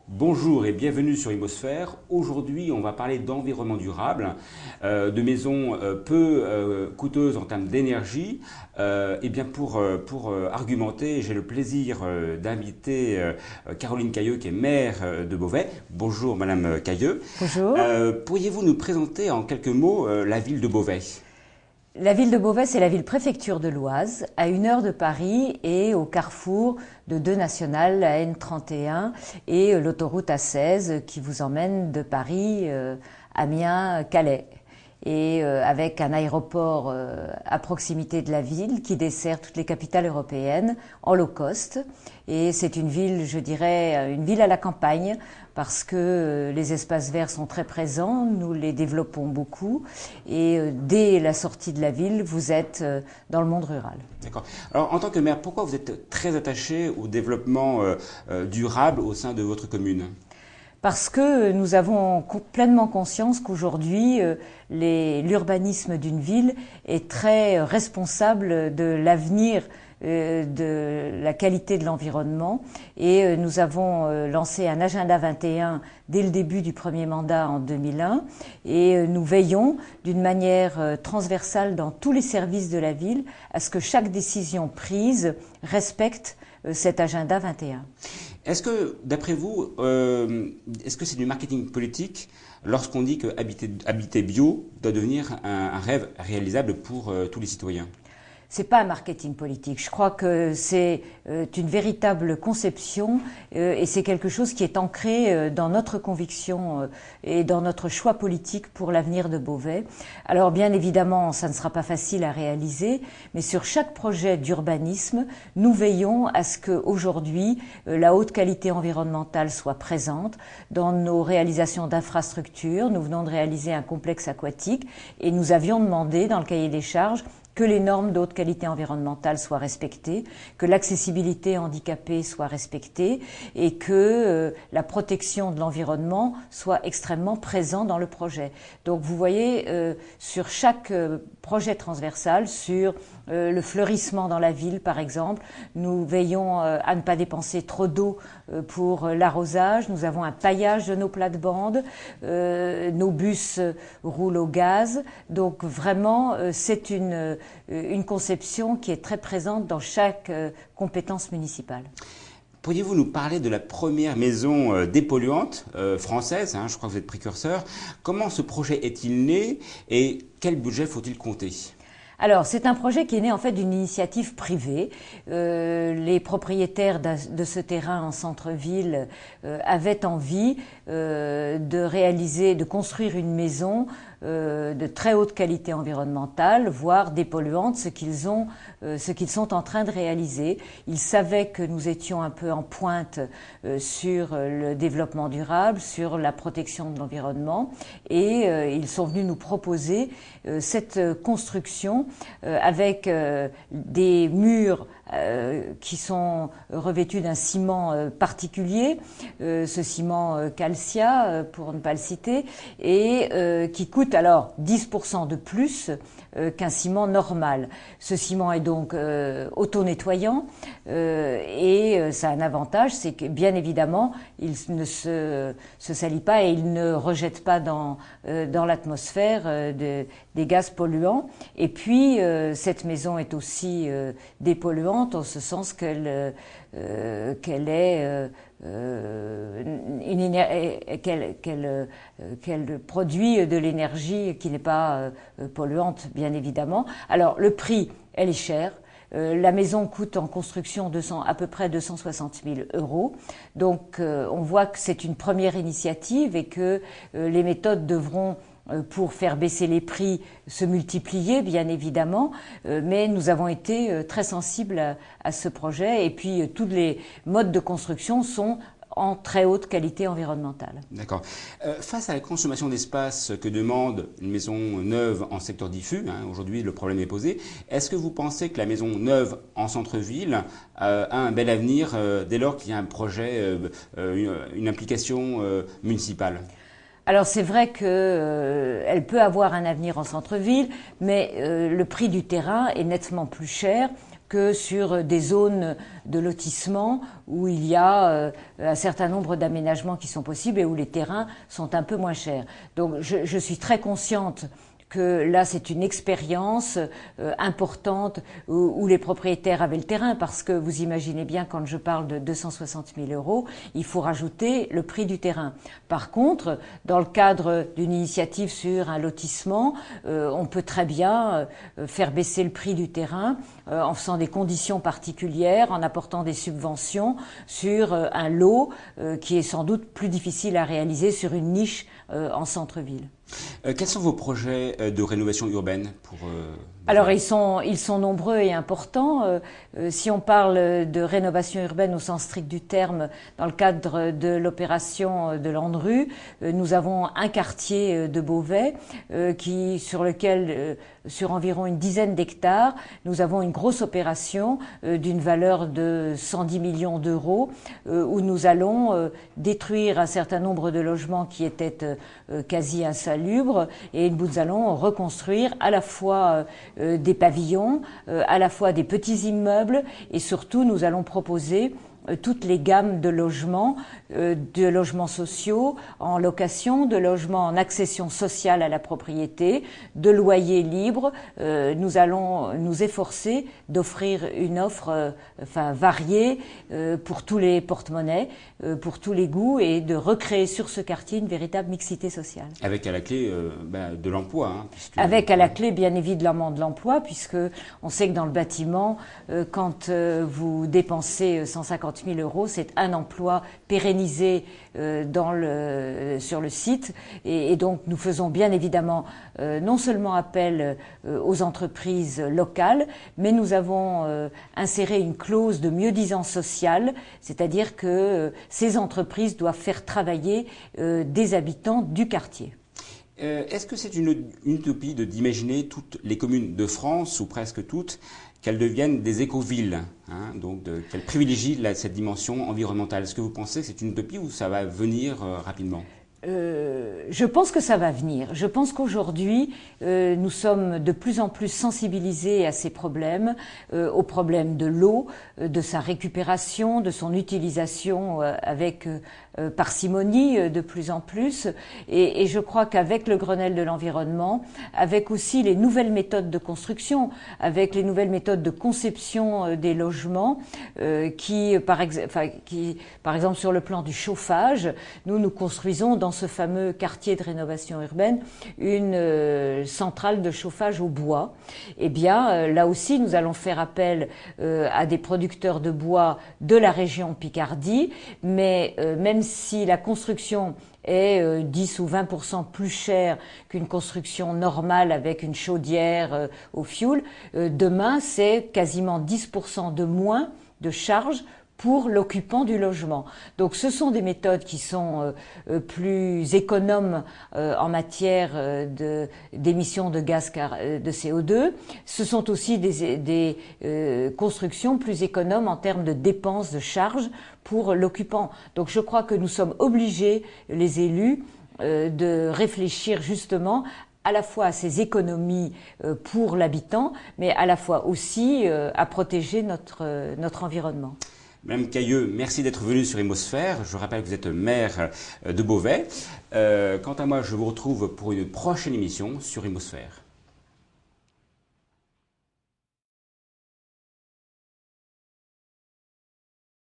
Bonjour et bienvenue sur Imosphère. Aujourd'hui, on va parler d'environnement durable, de maisons peu coûteuses en termes d'énergie. Et bien pour argumenter, j'ai le plaisir d'inviter Caroline Cailleux, qui est maire de Beauvais. Bonjour Madame Cailleux. Bonjour. Pourriez-vous nous présenter en quelques mots la ville de Beauvais ? La ville de Beauvais, c'est la ville-préfecture de l'Oise, à 1 heure de Paris et au carrefour de deux nationales, la N31 et l'autoroute A16 qui vous emmène de Paris, Amiens, Calais. Et avec un aéroport à proximité de la ville qui dessert toutes les capitales européennes en low cost. Et c'est une ville, je dirais, une ville à la campagne parce que les espaces verts sont très présents, nous les développons beaucoup et dès la sortie de la ville, vous êtes dans le monde rural. D'accord. Alors en tant que maire, pourquoi vous êtes très attaché au développement durable au sein de votre commune ? Parce que nous avons pleinement conscience qu'aujourd'hui, l'urbanisme d'une ville est très responsable de l'avenir de la qualité de l'environnement et nous avons lancé un agenda 21 dès le début du premier mandat en 2001 et nous veillons d'une manière transversale dans tous les services de la ville à ce que chaque décision prise respecte cet agenda 21. Est-ce que, d'après vous, est-ce que c'est du marketing politique lorsqu'on dit que habiter bio doit devenir un rêve réalisable pour tous les citoyens ? C'est pas un marketing politique. Je crois que c'est une véritable conception et c'est quelque chose qui est ancré dans notre conviction et dans notre choix politique pour l'avenir de Beauvais. Alors bien évidemment, ça ne sera pas facile à réaliser, mais sur chaque projet d'urbanisme, nous veillons à ce qu'aujourd'hui, la haute qualité environnementale soit présente dans nos réalisations d'infrastructures. Nous venons de réaliser un complexe aquatique et nous avions demandé dans le cahier des charges que les normes de haute qualité environnementale soient respectées, que l'accessibilité handicapée soit respectée et que la protection de l'environnement soit extrêmement présente dans le projet. Donc vous voyez, sur chaque projet transversal, sur le fleurissement dans la ville par exemple, nous veillons à ne pas dépenser trop d'eau pour l'arrosage, nous avons un paillage de nos plates-bandes, nos bus roulent au gaz, donc vraiment c'est une conception qui est très présente dans chaque compétence municipale. Pourriez-vous nous parler de la première maison dépolluante française, je crois que vous êtes précurseur. Comment ce projet est-il né et quel budget faut-il compter ? Alors, c'est un projet qui est né en fait d'une initiative privée. Les propriétaires de ce terrain en centre-ville avaient envie de construire une maison de très haute qualité environnementale, voire dépolluante, ce qu'ils sont en train de réaliser. Ils savaient que nous étions un peu en pointe sur le développement durable, sur la protection de l'environnement, et ils sont venus nous proposer cette construction avec des murs qui sont revêtus d'un ciment particulier, ce ciment Calcia pour ne pas le citer, et qui coûte alors 10% de plus qu'un ciment normal. Ce ciment est donc auto-nettoyant et ça a un avantage, c'est que bien évidemment il ne se salit pas et il ne rejette pas dans l'atmosphère des gaz polluants. Et puis cette maison est aussi dépolluante en ce sens qu'elle produit de l'énergie qui n'est pas polluante, bien évidemment. Alors le prix, elle est chère. La maison coûte en construction à peu près 260 000 €. Donc on voit que c'est une première initiative et que les méthodes devront pour faire baisser les prix se multiplier, bien évidemment, mais nous avons été très sensibles à ce projet et puis tous les modes de construction sont en très haute qualité environnementale. D'accord. Face à la consommation d'espace que demande une maison neuve en secteur diffus, aujourd'hui le problème est posé, est-ce que vous pensez que la maison neuve en centre-ville a un bel avenir dès lors qu'il y a un projet, une implication municipale ? Alors c'est vrai que elle peut avoir un avenir en centre-ville, mais le prix du terrain est nettement plus cher que sur des zones de lotissement où il y a un certain nombre d'aménagements qui sont possibles et où les terrains sont un peu moins chers. Donc je suis très consciente que là c'est une expérience importante où les propriétaires avaient le terrain, parce que vous imaginez bien, quand je parle de 260 000 euros, il faut rajouter le prix du terrain. Par contre, dans le cadre d'une initiative sur un lotissement, on peut très bien faire baisser le prix du terrain en faisant des conditions particulières, en apportant des subventions sur un lot qui est sans doute plus difficile à réaliser sur une niche en centre-ville. Quels sont vos projets de rénovation urbaine pour Alors ils sont nombreux et importants. Si on parle de rénovation urbaine au sens strict du terme, dans le cadre de l'opération de Landru, nous avons un quartier de Beauvais sur lequel, sur environ une dizaine d'hectares, nous avons une grosse opération d'une valeur de 110 millions d'euros où nous allons détruire un certain nombre de logements qui étaient quasi insalubres, et nous allons reconstruire à la fois des pavillons, à la fois des petits immeubles, et surtout nous allons proposer toutes les gammes de logements sociaux en location, de logements en accession sociale à la propriété, de loyers libres. Nous allons nous efforcer d'offrir une offre variée pour tous les porte-monnaies, pour tous les goûts, et de recréer sur ce quartier une véritable mixité sociale. Avec à la clé de l'emploi. Avec à la clé bien évidemment de l'emploi, puisque on sait que dans le bâtiment, quand vous dépensez 150 000 euros, c'est un emploi pérennisé sur le site, et donc nous faisons bien évidemment non seulement appel aux entreprises locales, mais nous avons inséré une clause de mieux-disance sociale, c'est-à-dire que ces entreprises doivent faire travailler des habitants du quartier. Est-ce que c'est une utopie d'imaginer toutes les communes de France, ou presque toutes, qu'elles deviennent des écovilles, donc qu'elles privilégient cette dimension environnementale? Est-ce que vous pensez que c'est une utopie, ou ça va venir rapidement? Je pense que ça va venir. Je pense qu'aujourd'hui, nous sommes de plus en plus sensibilisés à ces problèmes, aux problèmes de l'eau, de sa récupération, de son utilisation avec parcimonie de plus en plus. Et je crois qu'avec le Grenelle de l'environnement, avec aussi les nouvelles méthodes de construction, avec les nouvelles méthodes de conception des logements, qui, par exemple, sur le plan du chauffage, nous construisons dans ce fameux quartier de rénovation urbaine une centrale de chauffage au bois. Eh bien, là aussi, nous allons faire appel à des producteurs de bois de la région Picardie, mais même si la construction est 10 ou 20% plus chère qu'une construction normale avec une chaudière au fioul, demain, c'est quasiment 10% de moins de charges pour l'occupant du logement. Donc ce sont des méthodes qui sont plus économes en matière d'émissions de gaz de CO2. Ce sont aussi des constructions plus économes en termes de dépenses de charges pour l'occupant. Donc je crois que nous sommes obligés, les élus, de réfléchir justement à la fois à ces économies pour l'habitant, mais à la fois aussi à protéger notre environnement. Madame Cailleux, merci d'être venue sur Imosphère. Je rappelle que vous êtes maire de Beauvais. Quant à moi, je vous retrouve pour une prochaine émission sur Imosphère.